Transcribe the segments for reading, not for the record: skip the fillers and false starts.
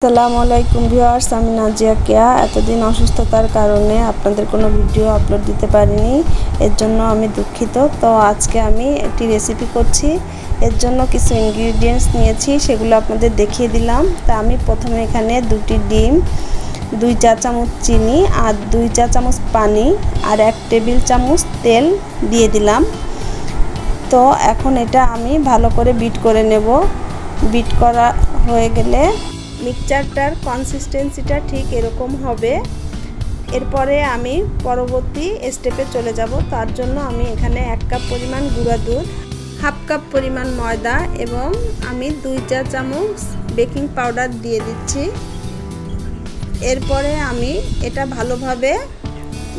আসসালামু আলাইকুম ভিউয়ার্স, আমি নাজিয়া কেয়া। এতদিন অসুস্থতার কারণে আপনাদের কোনো ভিডিও আপলোড দিতে পারিনি, এর জন্য আমি দুঃখিত। তো আজকে আমি একটি রেসিপি করছি, এর জন্য কিছু ইনগ্রিডিয়েন্টস নিয়েছি, সেগুলো আপনাদের দেখিয়ে দিলাম। তা আমি প্রথমে এখানে 2টি ডিম, 2 চা চামচ চিনি আর 2 চা চামচ পানি আর 1 টেবিল চামচ তেল দিয়ে দিলাম। তো এখন এটা আমি ভালো করে বিট করে নেব। বিট করা হয়ে গেলে মিক্সচারটার কনসিস্টেন্সিটা ঠিক এরকম হবে। এরপরে আমি পরবর্তী স্টেপে চলে যাব। তার জন্য আমি এখানে 1 কাপ পরিমাণ গুঁড়া দুধ, হাফ কাপ পরিমাণ ময়দা এবং আমি 2 চা চামচ বেকিং পাউডার দিয়ে দিচ্ছি। এরপরে আমি এটা ভালোভাবে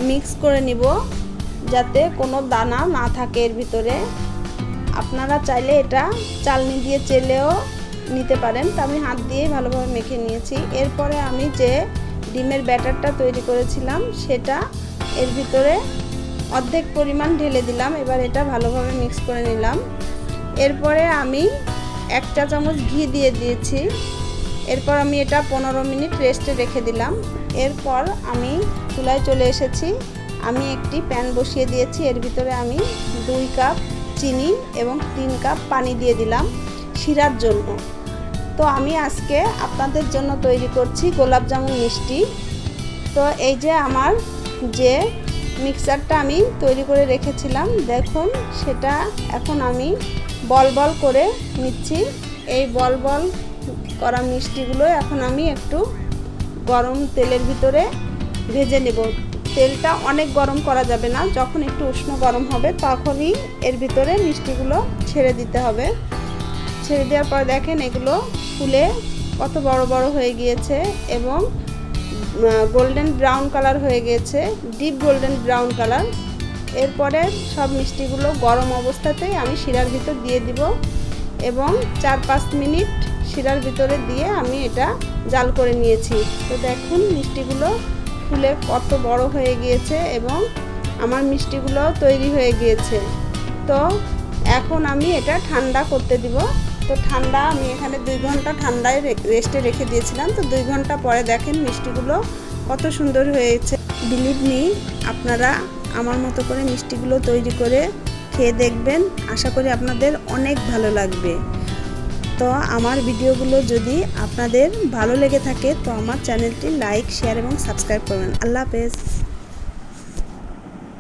মিক্স করে নিব যাতে কোনো দানা না থাকে এর ভিতরে। আপনারা চাইলে এটা চালনি দিয়ে চেলেও নিতে পারেন। তো আমি হাত দিয়ে ভালোভাবে মেখে নিয়েছি। এরপরে আমি যে ডিমের ব্যাটারটা তৈরি করেছিলাম সেটা এর ভিতরে অর্ধেক পরিমাণ ঢেলে দিলাম। এবার এটা ভালোভাবে মিক্স করে নিলাম। এরপরে আমি 1 চা চামচ ঘি দিয়ে দিয়েছি। এরপর আমি এটা 15 মিনিট রেস্টে রেখে দিলাম। এরপর আমি চুলায় চলে এসেছি। আমি একটি প্যান বসিয়ে দিয়েছি। এর ভিতরে আমি 2 কাপ চিনি এবং 3 কাপ পানি দিয়ে দিলাম শিরার জন্য। তো আমি আজকে আপনাদের জন্য তৈরি করছি গোলাপ জামুন মিষ্টি। তো এই যে আমার যে মিক্সচারটা আমি তৈরি করে রেখেছিলাম, দেখুন সেটা এখন আমি বল বল করে নিচ্ছি। এই বল বল করা মিষ্টিগুলো এখন আমি একটু গরম তেলের ভিতরে ভেজে নেব। তেলটা অনেক গরম করা যাবে না, যখন একটু উষ্ণ গরম হবে তখনই এর ভিতরে মিষ্টিগুলো ছেড়ে দিতে হবে। ছেড়ে দেওয়ার পর দেখেন এগুলো ফুলে কত বড় বড় হয়ে গিয়েছে এবং গোল্ডেন ব্রাউন কালার হয়ে গিয়েছে, ডিপ গোল্ডেন ব্রাউন কালার। এরপরে সব মিষ্টিগুলো গরম অবস্থাতেই আমি শিরার ভিতর দিয়ে দিব এবং 4-5 মিনিট শিরার ভিতরে দিয়ে আমি এটা জাল করে নিয়েছি। তো দেখুন মিষ্টিগুলো ফুলে কত বড় হয়ে গিয়েছে এবং আমার মিষ্টিগুলো তৈরি হয়ে গিয়েছে। তো এখন আমি এটা ঠান্ডা করতে দিব। তো ঠান্ডা আমি এখানে 2 ঘন্টা ঠান্ডায় রেস্টে রেখে দিয়েছিলাম। তো 2 ঘন্টা পরে দেখেন মিষ্টিগুলো কত সুন্দর হয়েছে। বিলিভ মি, আপনারা আমার মতো করে মিষ্টিগুলো তৈরি করে খেয়ে দেখবেন, আশা করি আপনাদের অনেক ভালো লাগবে। তো আমার ভিডিওগুলো যদি আপনাদের ভালো লেগে থাকে তো আমার চ্যানেলটি লাইক, শেয়ার এবং সাবস্ক্রাইব করবেন। আল্লাহ হাফেজ।